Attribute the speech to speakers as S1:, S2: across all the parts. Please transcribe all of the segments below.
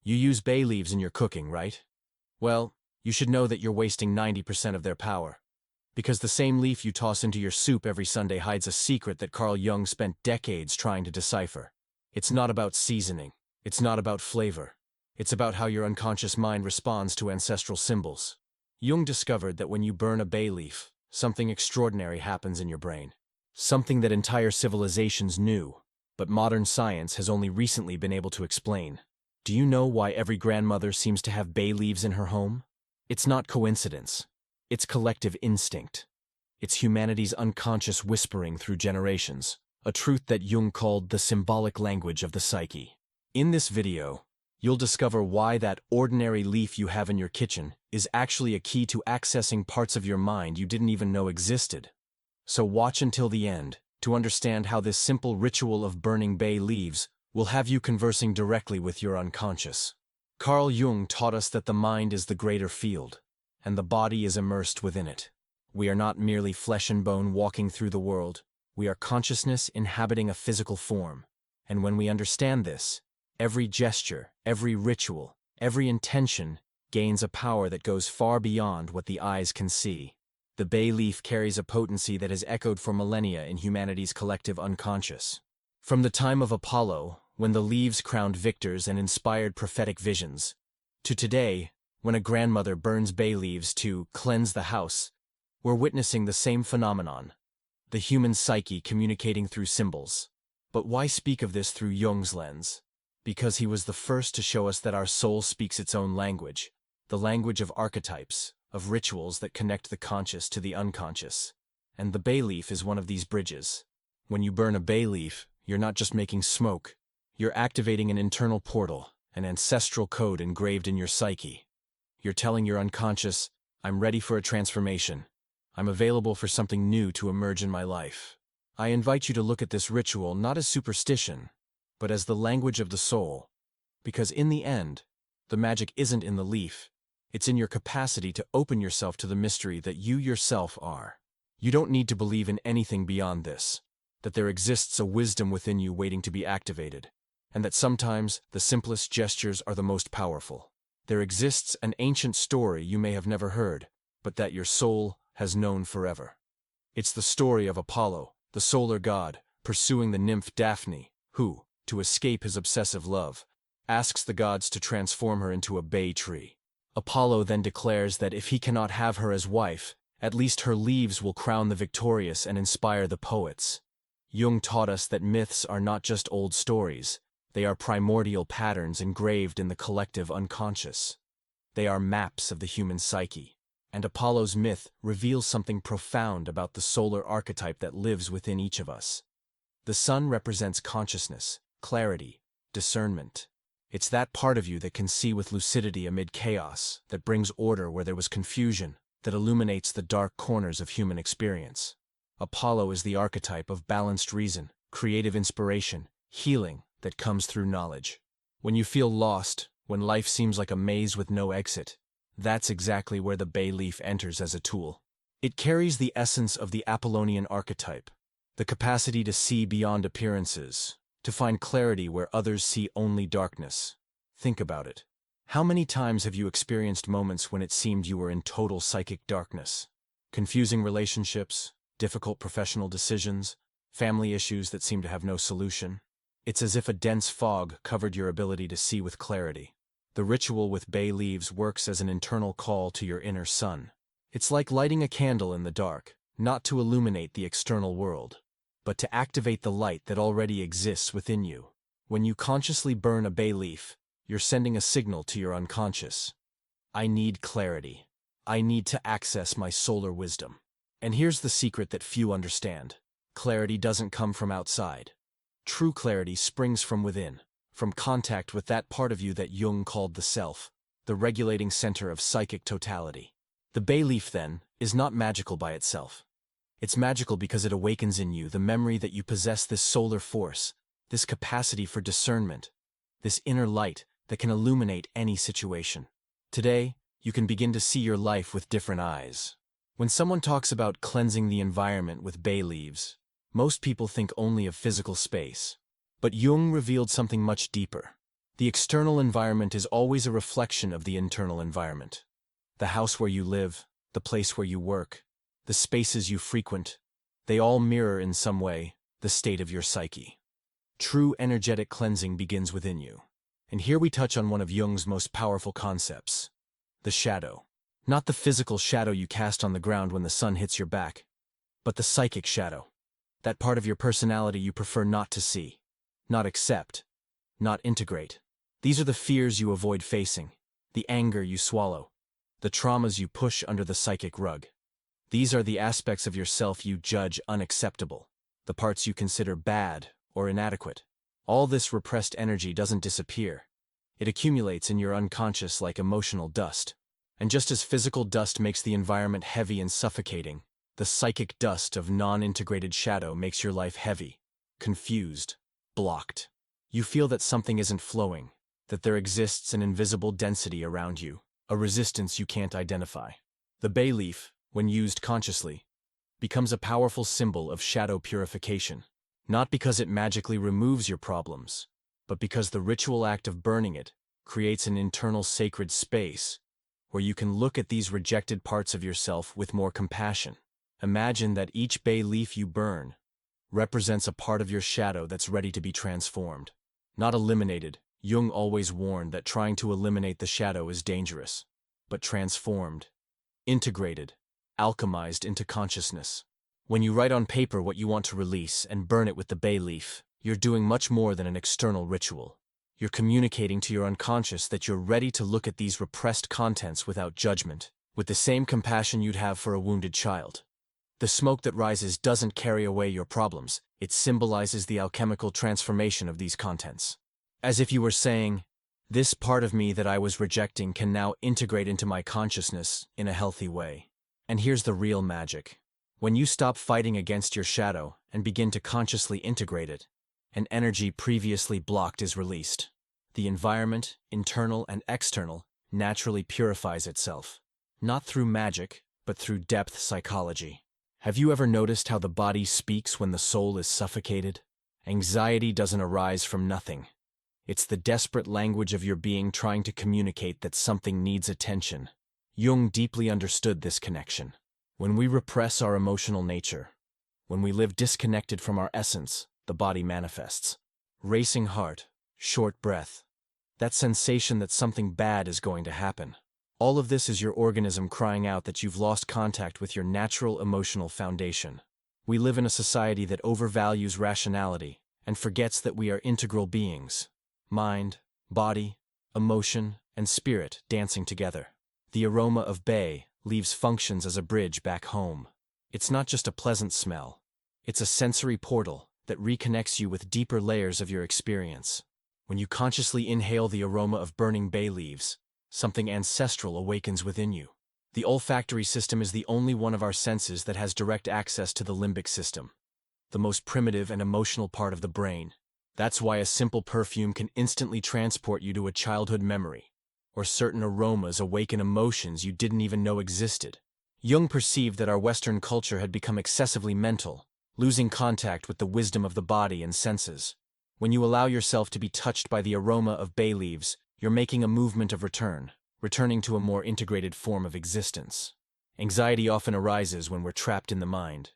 S1: You use bay leaves in your cooking, right? Well, you should know that you're wasting 90% of their power. Because the same leaf you toss into your soup every Sunday hides a secret that Carl Jung spent decades trying to decipher. It's not about seasoning. It's not about flavor. It's about how your unconscious mind responds to ancestral symbols. Jung discovered that when you burn a bay leaf, something extraordinary happens in your brain. Something that entire civilizations knew, but modern science has only recently been able to explain. Do you know why every grandmother seems to have bay leaves in her home? It's not coincidence. It's collective instinct. It's humanity's unconscious whispering through generations, a truth that Jung called the symbolic language of the psyche. In this video, you'll discover why that ordinary leaf you have in your kitchen is actually a key to accessing parts of your mind you didn't even know existed. So watch until the end to understand how this simple ritual of burning bay leaves will have you conversing directly with your unconscious. Carl Jung taught us that the mind is the greater field, and the body is immersed within it. We are not merely flesh and bone walking through the world, we are consciousness inhabiting a physical form. And when we understand this, every gesture, every ritual, every intention gains a power that goes far beyond what the eyes can see. The bay leaf carries a potency that has echoed for millennia in humanity's collective unconscious. From the time of Apollo, when the leaves crowned victors and inspired prophetic visions, to today, when a grandmother burns bay leaves to cleanse the house, we're witnessing the same phenomenon, the human psyche communicating through symbols. But why speak of this through Jung's lens? Because he was the first to show us that our soul speaks its own language, the language of archetypes, of rituals that connect the conscious to the unconscious. And the bay leaf is one of these bridges. When you burn a bay leaf, you're not just making smoke. You're activating an internal portal, an ancestral code engraved in your psyche. You're telling your unconscious, I'm ready for a transformation. I'm available for something new to emerge in my life. I invite you to look at this ritual not as superstition, but as the language of the soul. Because in the end, the magic isn't in the leaf. It's in your capacity to open yourself to the mystery that you yourself are. You don't need to believe in anything beyond this, that there exists a wisdom within you waiting to be activated, and that sometimes the simplest gestures are the most powerful. There exists an ancient story you may have never heard, but that your soul has known forever. It's the story of Apollo, the solar god, pursuing the nymph Daphne, who, to escape his obsessive love, asks the gods to transform her into a bay tree. Apollo then declares that if he cannot have her as wife, at least her leaves will crown the victorious and inspire the poets. Jung taught us that myths are not just old stories, they are primordial patterns engraved in the collective unconscious. They are maps of the human psyche. And Apollo's myth reveals something profound about the solar archetype that lives within each of us. The sun represents consciousness, clarity, discernment. It's that part of you that can see with lucidity amid chaos, that brings order where there was confusion, that illuminates the dark corners of human experience. Apollo is the archetype of balanced reason, creative inspiration, healing that comes through knowledge. When you feel lost, when life seems like a maze with no exit, that's exactly where the bay leaf enters as a tool. It carries the essence of the Apollonian archetype, the capacity to see beyond appearances, to find clarity where others see only darkness. Think about it. How many times have you experienced moments when it seemed you were in total psychic darkness? Confusing relationships, difficult professional decisions, family issues that seem to have no solution. It's as if a dense fog covered your ability to see with clarity. The ritual with bay leaves works as an internal call to your inner sun. It's like lighting a candle in the dark, not to illuminate the external world, but to activate the light that already exists within you. When you consciously burn a bay leaf, you're sending a signal to your unconscious. I need clarity. I need to access my solar wisdom. And here's the secret that few understand. Clarity doesn't come from outside. True clarity springs from within. From contact with that part of you that Jung called the self, the regulating center of psychic totality. The bay leaf, then, is not magical by itself. It's magical because it awakens in you the memory that you possess this solar force, this capacity for discernment, this inner light that can illuminate any situation. Today, you can begin to see your life with different eyes. When someone talks about cleansing the environment with bay leaves, most people think only of physical space. But Jung revealed something much deeper. The external environment is always a reflection of the internal environment. The house where you live, the place where you work, the spaces you frequent, they all mirror in some way the state of your psyche. True energetic cleansing begins within you. And here we touch on one of Jung's most powerful concepts, the shadow. Not the physical shadow you cast on the ground when the sun hits your back, but the psychic shadow. That part of your personality you prefer not to see, not accept, not integrate. These are the fears you avoid facing, the anger you swallow, the traumas you push under the psychic rug. These are the aspects of yourself you judge unacceptable, the parts you consider bad or inadequate. All this repressed energy doesn't disappear. It accumulates in your unconscious like emotional dust. And just as physical dust makes the environment heavy and suffocating, the psychic dust of non-integrated shadow makes your life heavy, confused, blocked. You feel that something isn't flowing, that there exists an invisible density around you, a resistance you can't identify. The bay leaf, when used consciously, becomes a powerful symbol of shadow purification, not because it magically removes your problems, but because the ritual act of burning it creates an internal sacred space where you can look at these rejected parts of yourself with more compassion. Imagine that each bay leaf you burn represents a part of your shadow that's ready to be transformed. Not eliminated. Jung always warned that trying to eliminate the shadow is dangerous, but transformed, integrated, alchemized into consciousness. When you write on paper what you want to release and burn it with the bay leaf, you're doing much more than an external ritual. You're communicating to your unconscious that you're ready to look at these repressed contents without judgment, with the same compassion you'd have for a wounded child. The smoke that rises doesn't carry away your problems, it symbolizes the alchemical transformation of these contents. As if you were saying, this part of me that I was rejecting can now integrate into my consciousness in a healthy way. And here's the real magic. When you stop fighting against your shadow and begin to consciously integrate it, an energy previously blocked is released. The environment, internal and external, naturally purifies itself. Not through magic, but through depth psychology. Have you ever noticed how the body speaks when the soul is suffocated? Anxiety doesn't arise from nothing. It's the desperate language of your being trying to communicate that something needs attention. Jung deeply understood this connection. When we repress our emotional nature, when we live disconnected from our essence, the body manifests. Racing heart, short breath. That sensation that something bad is going to happen. All of this is your organism crying out that you've lost contact with your natural emotional foundation. We live in a society that overvalues rationality and forgets that we are integral beings. Mind, body, emotion, and spirit dancing together. The aroma of bay leaves functions as a bridge back home. It's not just a pleasant smell. It's a sensory portal that reconnects you with deeper layers of your experience. When you consciously inhale the aroma of burning bay leaves, something ancestral awakens within you. The olfactory system is the only one of our senses that has direct access to the limbic system, the most primitive and emotional part of the brain. That's why a simple perfume can instantly transport you to a childhood memory, or certain aromas awaken emotions you didn't even know existed. Jung perceived that our Western culture had become excessively mental, losing contact with the wisdom of the body and senses. When you allow yourself to be touched by the aroma of bay leaves, you're making a movement of returning to a more integrated form of existence. Anxiety often arises when we're trapped in the mind,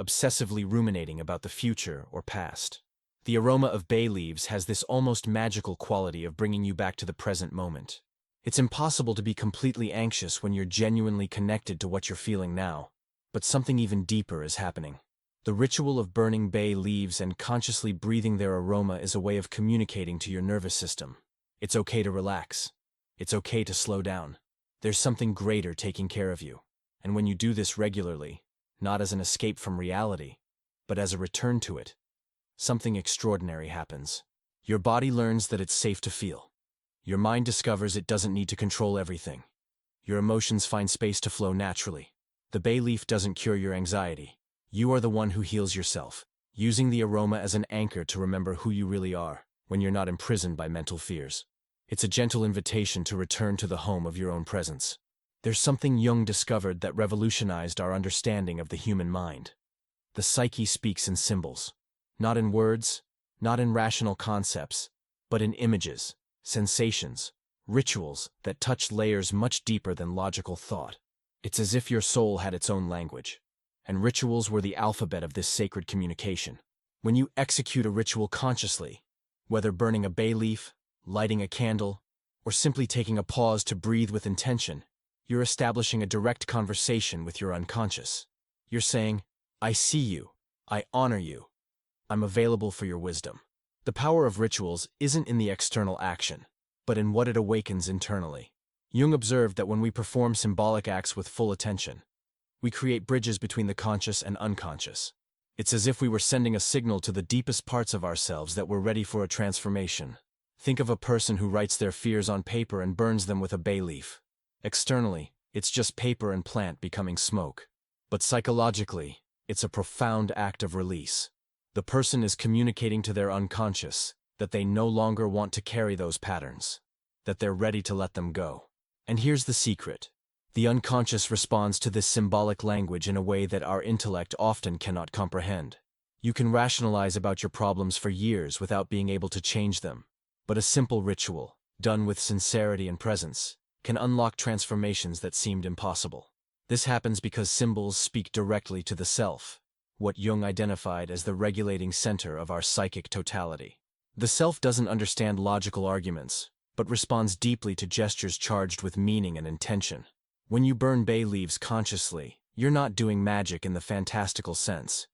S1: obsessively ruminating about the future or past. The aroma of bay leaves has this almost magical quality of bringing you back to the present moment. It's impossible to be completely anxious when you're genuinely connected to what you're feeling now, but something even deeper is happening. The ritual of burning bay leaves and consciously breathing their aroma is a way of communicating to your nervous system. It's okay to relax. It's okay to slow down. There's something greater taking care of you. And when you do this regularly, not as an escape from reality, but as a return to it, something extraordinary happens. Your body learns that it's safe to feel. Your mind discovers it doesn't need to control everything. Your emotions find space to flow naturally. The bay leaf doesn't cure your anxiety. You are the one who heals yourself, using the aroma as an anchor to remember who you really are when you're not imprisoned by mental fears. It's a gentle invitation to return to the home of your own presence. There's something Jung discovered that revolutionized our understanding of the human mind. The psyche speaks in symbols. Not in words, not in rational concepts, but in images, sensations, rituals that touch layers much deeper than logical thought. It's as if your soul had its own language, and rituals were the alphabet of this sacred communication. When you execute a ritual consciously, whether burning a bay leaf, lighting a candle, or simply taking a pause to breathe with intention, you're establishing a direct conversation with your unconscious. You're saying, I see you, I honor you, I'm available for your wisdom. The power of rituals isn't in the external action, but in what it awakens internally. Jung observed that when we perform symbolic acts with full attention, we create bridges between the conscious and unconscious. It's as if we were sending a signal to the deepest parts of ourselves that we're ready for a transformation. Think of a person who writes their fears on paper and burns them with a bay leaf. Externally, it's just paper and plant becoming smoke. But psychologically, it's a profound act of release. The person is communicating to their unconscious that they no longer want to carry those patterns, that they're ready to let them go. And here's the secret. The unconscious responds to this symbolic language in a way that our intellect often cannot comprehend. You can rationalize about your problems for years without being able to change them, but a simple ritual, done with sincerity and presence, can unlock transformations that seemed impossible. This happens because symbols speak directly to the self, what Jung identified as the regulating center of our psychic totality. The self doesn't understand logical arguments, but responds deeply to gestures charged with meaning and intention. When you burn bay leaves consciously, you're not doing magic in the fantastical sense.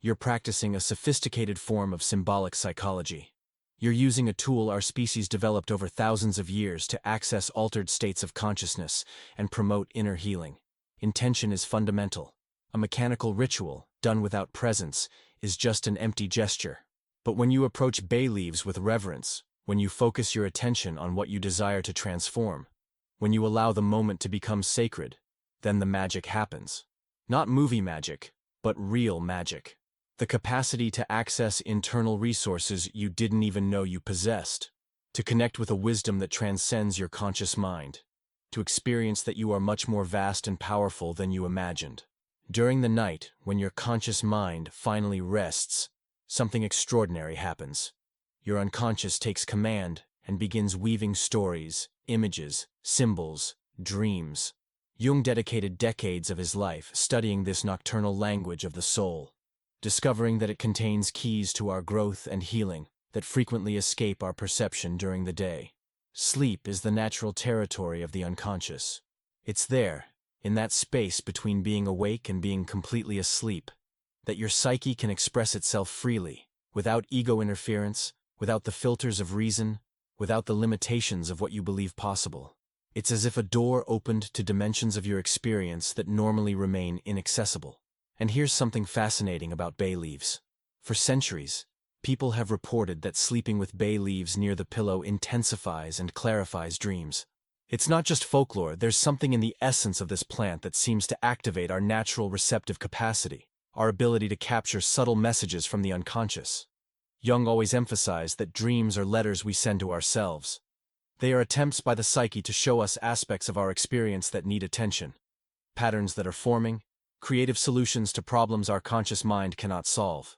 S1: You're practicing a sophisticated form of symbolic psychology. You're using a tool our species developed over thousands of years to access altered states of consciousness and promote inner healing. Intention is fundamental. A mechanical ritual, done without presence, is just an empty gesture. But when you approach bay leaves with reverence, when you focus your attention on what you desire to transform, when you allow the moment to become sacred, then the magic happens. Not movie magic, but real magic. The capacity to access internal resources you didn't even know you possessed, to connect with a wisdom that transcends your conscious mind, to experience that you are much more vast and powerful than you imagined. During the night, when your conscious mind finally rests, something extraordinary happens. Your unconscious takes command and begins weaving stories, images, symbols, dreams. Jung dedicated decades of his life studying this nocturnal language of the soul, discovering that it contains keys to our growth and healing that frequently escape our perception during the day. Sleep is the natural territory of the unconscious. It's there, in that space between being awake and being completely asleep, that your psyche can express itself freely, without ego interference, without the filters of reason, without the limitations of what you believe possible. It's as if a door opened to dimensions of your experience that normally remain inaccessible. And here's something fascinating about bay leaves. For centuries, people have reported that sleeping with bay leaves near the pillow intensifies and clarifies dreams. It's not just folklore, there's something in the essence of this plant that seems to activate our natural receptive capacity, our ability to capture subtle messages from the unconscious. Jung always emphasized that dreams are letters we send to ourselves. They are attempts by the psyche to show us aspects of our experience that need attention, patterns that are forming, creative solutions to problems our conscious mind cannot solve.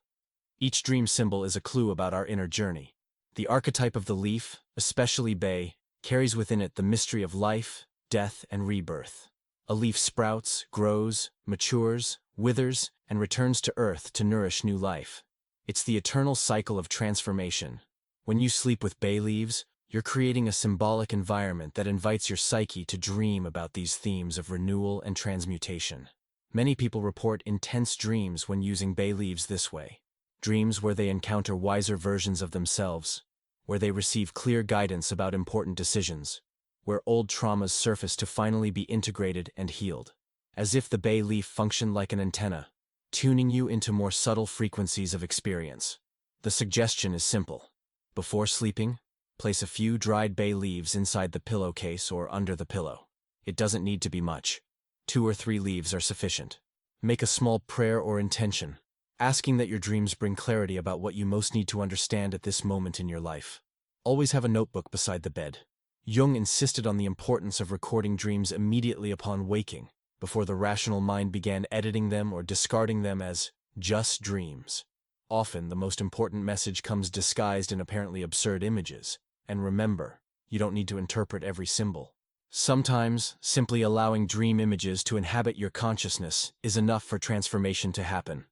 S1: Each dream symbol is a clue about our inner journey. The archetype of the leaf, especially bay, carries within it the mystery of life, death, and rebirth. A leaf sprouts, grows, matures, withers, and returns to earth to nourish new life. It's the eternal cycle of transformation. When you sleep with bay leaves, you're creating a symbolic environment that invites your psyche to dream about these themes of renewal and transmutation. Many people report intense dreams when using bay leaves this way. Dreams where they encounter wiser versions of themselves, where they receive clear guidance about important decisions, where old traumas surface to finally be integrated and healed. As if the bay leaf functioned like an antenna, tuning you into more subtle frequencies of experience. The suggestion is simple. Before sleeping, place a few dried bay leaves inside the pillowcase or under the pillow. It doesn't need to be much. 2 or 3 leaves are sufficient. Make a small prayer or intention, asking that your dreams bring clarity about what you most need to understand at this moment in your life. Always have a notebook beside the bed. Jung insisted on the importance of recording dreams immediately upon waking, before the rational mind began editing them or discarding them as just dreams. Often, the most important message comes disguised in apparently absurd images. And remember, You don't need to interpret every symbol. Sometimes, simply allowing dream images to inhabit your consciousness is enough for transformation to happen.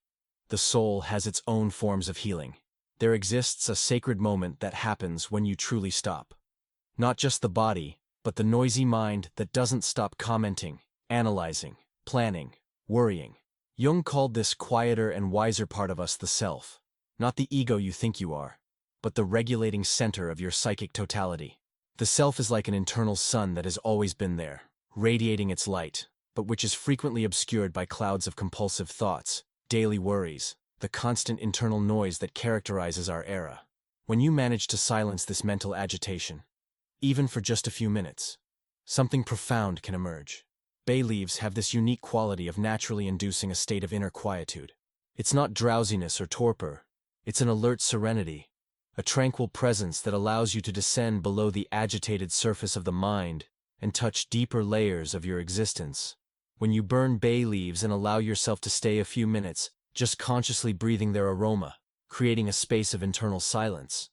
S1: The soul has its own forms of healing. There exists a sacred moment that happens when you truly stop. Not just the body, but the noisy mind that doesn't stop commenting, analyzing, planning, worrying. Jung called this quieter and wiser part of us the self. Not the ego you think you are, but the regulating center of your psychic totality. The self is like an internal sun that has always been there, radiating its light, but which is frequently obscured by clouds of compulsive thoughts, daily worries, the constant internal noise that characterizes our era. When you manage to silence this mental agitation, even for just a few minutes, something profound can emerge. Bay leaves have this unique quality of naturally inducing a state of inner quietude. It's not drowsiness or torpor, it's an alert serenity, a tranquil presence that allows you to descend below the agitated surface of the mind and touch deeper layers of your existence. When you burn bay leaves and allow yourself to stay a few minutes, just consciously breathing their aroma, creating a space of internal silence,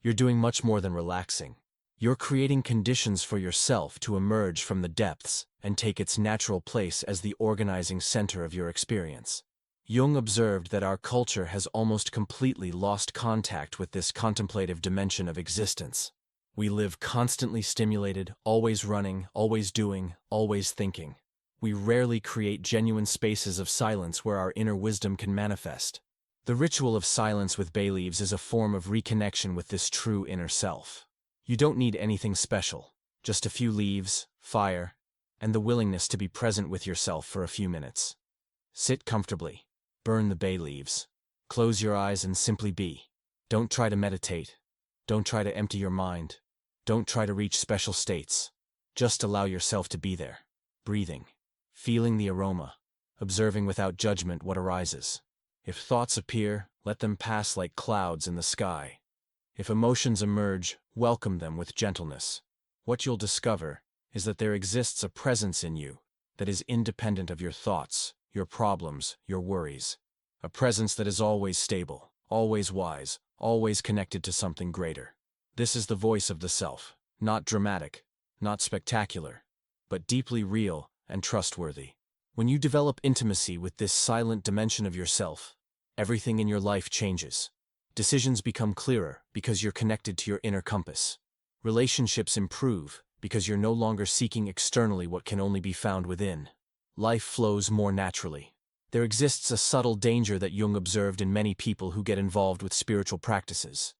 S1: you're doing much more than relaxing. You're creating conditions for yourself to emerge from the depths and take its natural place as the organizing center of your experience. Jung observed that our culture has almost completely lost contact with this contemplative dimension of existence. We live constantly stimulated, always running, always doing, always thinking. We rarely create genuine spaces of silence where our inner wisdom can manifest. The ritual of silence with bay leaves is a form of reconnection with this true inner self. You don't need anything special, just a few leaves, fire, and the willingness to be present with yourself for a few minutes. Sit comfortably. Burn the bay leaves. Close your eyes and simply be. Don't try to meditate. Don't try to empty your mind. Don't try to reach special states. Just allow yourself to be there, breathing, feeling the aroma, observing without judgment what arises. If thoughts appear, let them pass like clouds in the sky. If emotions emerge, welcome them with gentleness. What you'll discover is that there exists a presence in you that is independent of your thoughts, your problems, your worries. A presence that is always stable, always wise, always connected to something greater. This is the voice of the self, not dramatic, not spectacular, but deeply real and trustworthy. When you develop intimacy with this silent dimension of yourself, everything in your life changes. Decisions become clearer because you're connected to your inner compass. Relationships improve because you're no longer seeking externally what can only be found within. Life flows more naturally. There exists a subtle danger that Jung observed in many people who get involved with spiritual practices.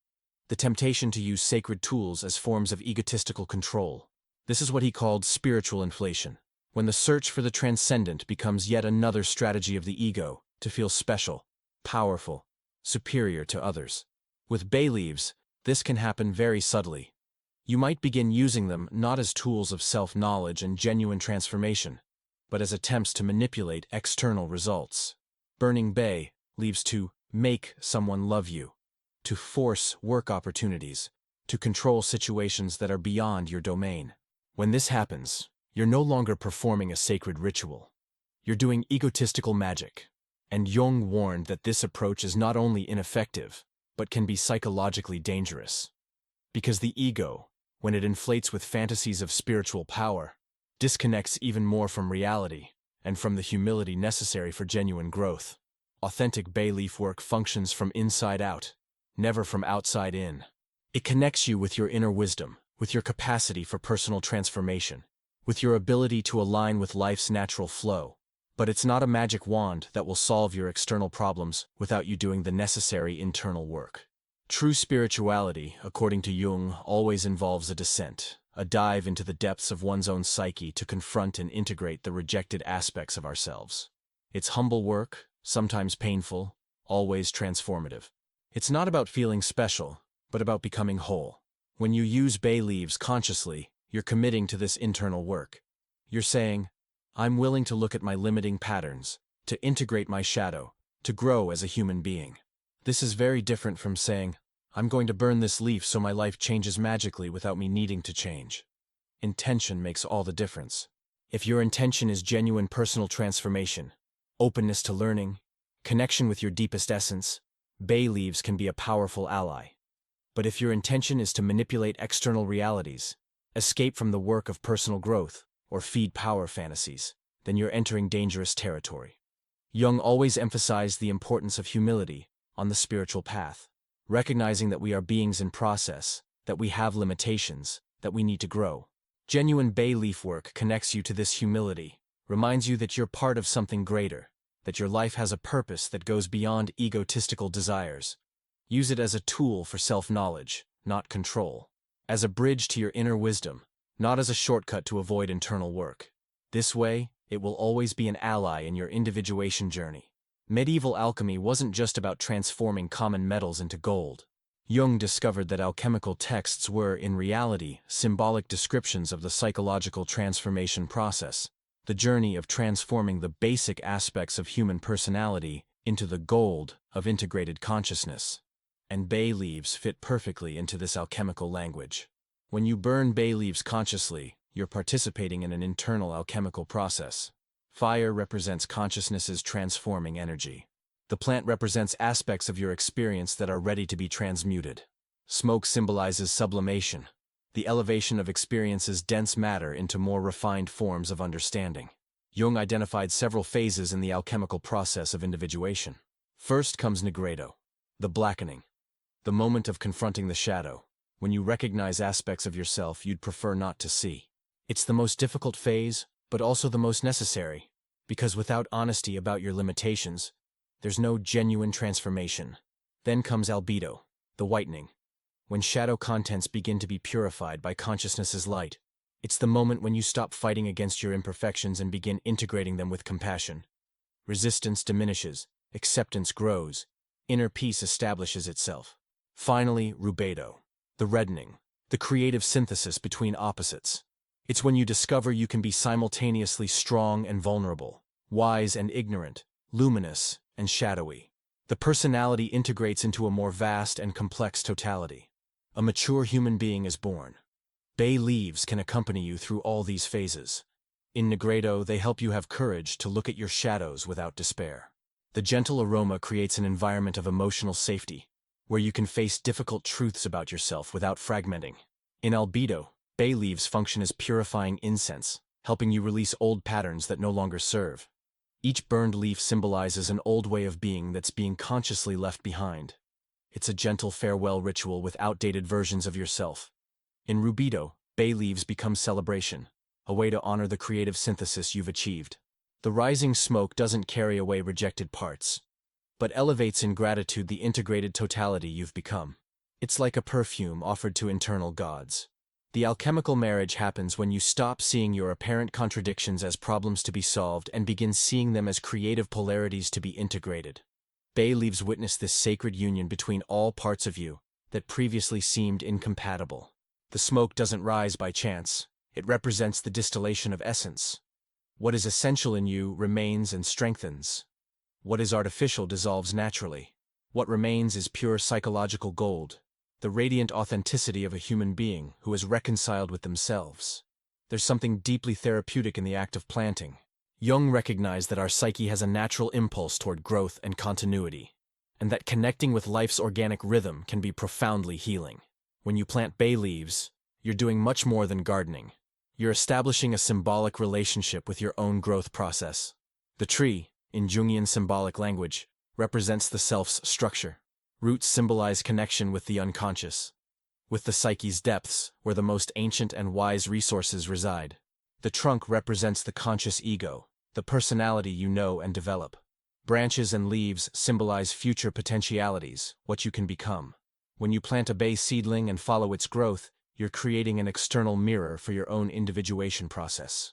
S1: The temptation to use sacred tools as forms of egotistical control. This is what he called spiritual inflation, when the search for the transcendent becomes yet another strategy of the ego to feel special, powerful, superior to others. With bay leaves, this can happen very subtly. You might begin using them not as tools of self-knowledge and genuine transformation, but as attempts to manipulate external results. Burning bay leaves to make someone love you, to force work opportunities, to control situations that are beyond your domain. When this happens, you're no longer performing a sacred ritual. You're doing egotistical magic. And Jung warned that this approach is not only ineffective, but can be psychologically dangerous. Because the ego, when it inflates with fantasies of spiritual power, disconnects even more from reality and from the humility necessary for genuine growth. Authentic bay leaf work functions from inside out, never from outside in. It connects you with your inner wisdom, with your capacity for personal transformation, with your ability to align with life's natural flow. But it's not a magic wand that will solve your external problems without you doing the necessary internal work. True spirituality, according to Jung, always involves a descent, a dive into the depths of one's own psyche to confront and integrate the rejected aspects of ourselves. It's humble work, sometimes painful, always transformative. It's not about feeling special, but about becoming whole. When you use bay leaves consciously, you're committing to this internal work. You're saying, I'm willing to look at my limiting patterns, to integrate my shadow, to grow as a human being. This is very different from saying, I'm going to burn this leaf so my life changes magically without me needing to change. Intention makes all the difference. If your intention is genuine personal transformation, openness to learning, connection with your deepest essence, bay leaves can be a powerful ally. But if your intention is to manipulate external realities, escape from the work of personal growth, or feed power fantasies, then you're entering dangerous territory. Jung always emphasized the importance of humility on the spiritual path, recognizing that we are beings in process, that we have limitations, that we need to grow. Genuine bay leaf work connects you to this humility, reminds you that you're part of something greater, that your life has a purpose that goes beyond egotistical desires. Use it as a tool for self-knowledge, not control. As a bridge to your inner wisdom, not as a shortcut to avoid internal work. This way, it will always be an ally in your individuation journey. Medieval alchemy wasn't just about transforming common metals into gold. Jung discovered that alchemical texts were, in reality, symbolic descriptions of the psychological transformation process, the journey of transforming the basic aspects of human personality into the gold of integrated consciousness. And bay leaves fit perfectly into this alchemical language. When you burn bay leaves consciously, you're participating in an internal alchemical process. Fire represents consciousness's transforming energy. The plant represents aspects of your experience that are ready to be transmuted. Smoke symbolizes sublimation, the elevation of experience's dense matter into more refined forms of understanding. Jung identified several phases in the alchemical process of individuation. First comes nigredo, the blackening, the moment of confronting the shadow, when you recognize aspects of yourself you'd prefer not to see. It's the most difficult phase, but also the most necessary, because without honesty about your limitations, there's no genuine transformation. Then comes albedo, the whitening, when shadow contents begin to be purified by consciousness's light. It's the moment when you stop fighting against your imperfections and begin integrating them with compassion. Resistance diminishes, acceptance grows, inner peace establishes itself. Finally, rubedo, the reddening, the creative synthesis between opposites. It's when you discover you can be simultaneously strong and vulnerable, wise and ignorant, luminous and shadowy. The personality integrates into a more vast and complex totality. A mature human being is born. Bay leaves can accompany you through all these phases. In nigredo, they help you have courage to look at your shadows without despair. The gentle aroma creates an environment of emotional safety, where you can face difficult truths about yourself without fragmenting. In albedo, bay leaves function as purifying incense, helping you release old patterns that no longer serve. Each burned leaf symbolizes an old way of being that's being consciously left behind. It's a gentle farewell ritual with outdated versions of yourself. In rubedo, bay leaves become celebration, a way to honor the creative synthesis you've achieved. The rising smoke doesn't carry away rejected parts, but elevates in gratitude the integrated totality you've become. It's like a perfume offered to internal gods. The alchemical marriage happens when you stop seeing your apparent contradictions as problems to be solved and begin seeing them as creative polarities to be integrated. Bay leaves witness this sacred union between all parts of you that previously seemed incompatible. The smoke doesn't rise by chance. It represents the distillation of essence. What is essential in you remains and strengthens. What is artificial dissolves naturally. What remains is pure psychological gold, the radiant authenticity of a human being who is reconciled with themselves. There's something deeply therapeutic in the act of planting. Jung recognized that our psyche has a natural impulse toward growth and continuity, and that connecting with life's organic rhythm can be profoundly healing. When you plant bay leaves, you're doing much more than gardening. You're establishing a symbolic relationship with your own growth process. The tree, in Jungian symbolic language, represents the self's structure. Roots symbolize connection with the unconscious, with the psyche's depths, where the most ancient and wise resources reside. The trunk represents the conscious ego, the personality you know and develop. Branches and leaves symbolize future potentialities, what you can become. When you plant a bay seedling and follow its growth, you're creating an external mirror for your own individuation process.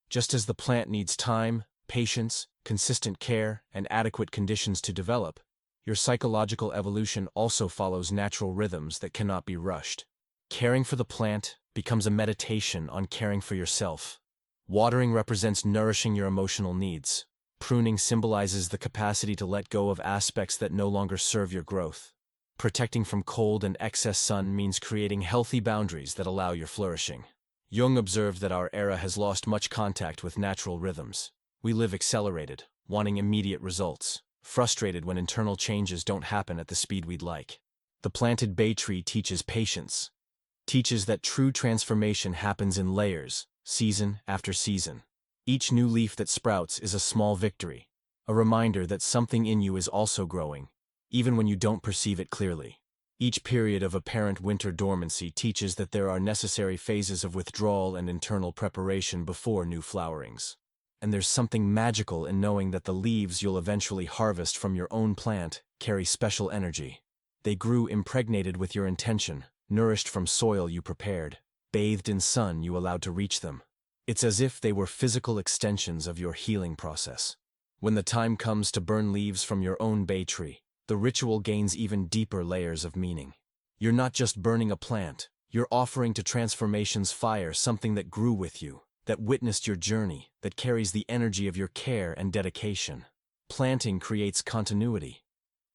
S1: Just as the plant needs time, patience, consistent care, and adequate conditions to develop, your psychological evolution also follows natural rhythms that cannot be rushed. Caring for the plant becomes a meditation on caring for yourself. Watering represents nourishing your emotional needs. Pruning symbolizes the capacity to let go of aspects that no longer serve your growth. Protecting from cold and excess sun means creating healthy boundaries that allow your flourishing. Jung observed that our era has lost much contact with natural rhythms. We live accelerated, wanting immediate results, frustrated when internal changes don't happen at the speed we'd like. The planted bay tree teaches patience, teaches that true transformation happens in layers, season after season. Each new leaf that sprouts is a small victory, a reminder that something in you is also growing, even when you don't perceive it clearly. Each period of apparent winter dormancy teaches that there are necessary phases of withdrawal and internal preparation before new flowerings. And there's something magical in knowing that the leaves you'll eventually harvest from your own plant carry special energy. They grew impregnated with your intention, nourished from soil you prepared, bathed in sun you allowed to reach them. It's as if they were physical extensions of your healing process. When the time comes to burn leaves from your own bay tree, the ritual gains even deeper layers of meaning. You're not just burning a plant, you're offering to transformation's fire something that grew with you, that witnessed your journey, that carries the energy of your care and dedication. Planting creates continuity.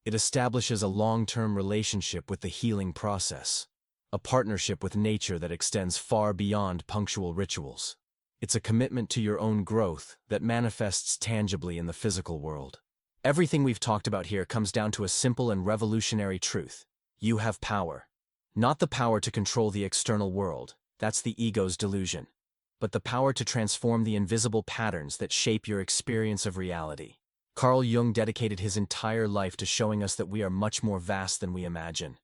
S1: It establishes a long-term relationship with the healing process, a partnership with nature that extends far beyond punctual rituals. It's a commitment to your own growth that manifests tangibly in the physical world. Everything we've talked about here comes down to a simple and revolutionary truth. You have power. Not the power to control the external world, that's the ego's delusion, but the power to transform the invisible patterns that shape your experience of reality. Carl Jung dedicated his entire life to showing us that we are much more vast than we imagine,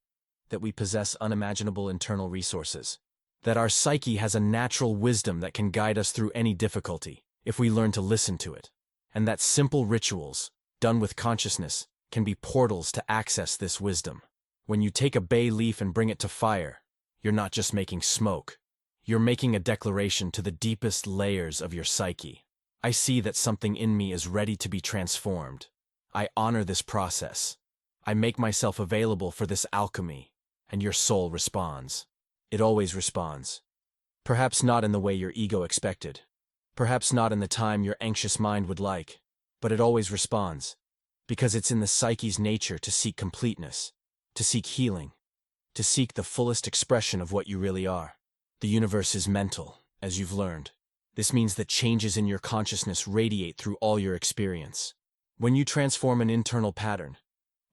S1: that we possess unimaginable internal resources, that our psyche has a natural wisdom that can guide us through any difficulty, if we learn to listen to it, and that simple rituals, done with consciousness, can be portals to access this wisdom. When you take a bay leaf and bring it to fire, you're not just making smoke. You're making a declaration to the deepest layers of your psyche. I see that something in me is ready to be transformed. I honor this process. I make myself available for this alchemy, and your soul responds. It always responds. Perhaps not in the way your ego expected. Perhaps not in the time your anxious mind would like. But it always responds, because it's in the psyche's nature to seek completeness, to seek healing, to seek the fullest expression of what you really are. The universe is mental, as you've learned. This means that changes in your consciousness radiate through all your experience. When you transform an internal pattern,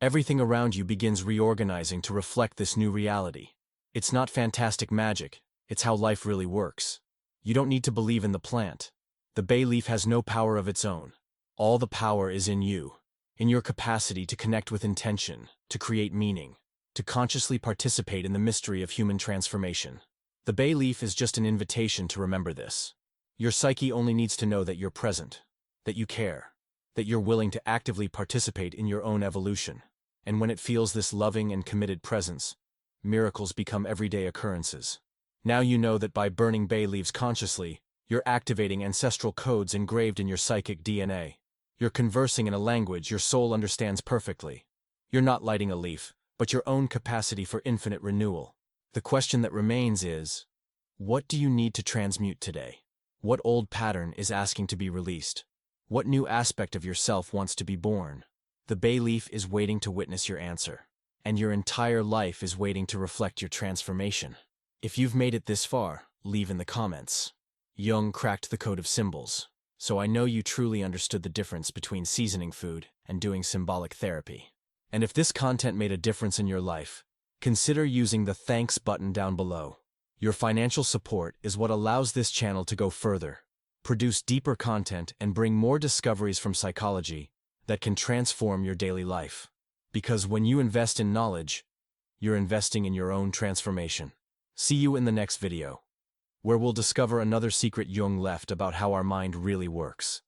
S1: everything around you begins reorganizing to reflect this new reality. It's not fantastic magic, it's how life really works. You don't need to believe in the plant. The bay leaf has no power of its own. All the power is in you, in your capacity to connect with intention, to create meaning, to consciously participate in the mystery of human transformation. The bay leaf is just an invitation to remember this. Your psyche only needs to know that you're present, that you care, that you're willing to actively participate in your own evolution. And when it feels this loving and committed presence, miracles become everyday occurrences. Now you know that by burning bay leaves consciously, you're activating ancestral codes engraved in your psychic DNA. You're conversing in a language your soul understands perfectly. You're not lighting a leaf, but your own capacity for infinite renewal. The question that remains is, what do you need to transmute today? What old pattern is asking to be released? What new aspect of yourself wants to be born? The bay leaf is waiting to witness your answer, and your entire life is waiting to reflect your transformation. If you've made it this far, leave in the comments. Jung cracked the code of symbols, so I know you truly understood the difference between seasoning food and doing symbolic therapy. And if this content made a difference in your life, consider using the thanks button down below. Your financial support is what allows this channel to go further, produce deeper content, and bring more discoveries from psychology that can transform your daily life. Because when you invest in knowledge, you're investing in your own transformation. See you in the next video, where we'll discover another secret Jung left about how our mind really works.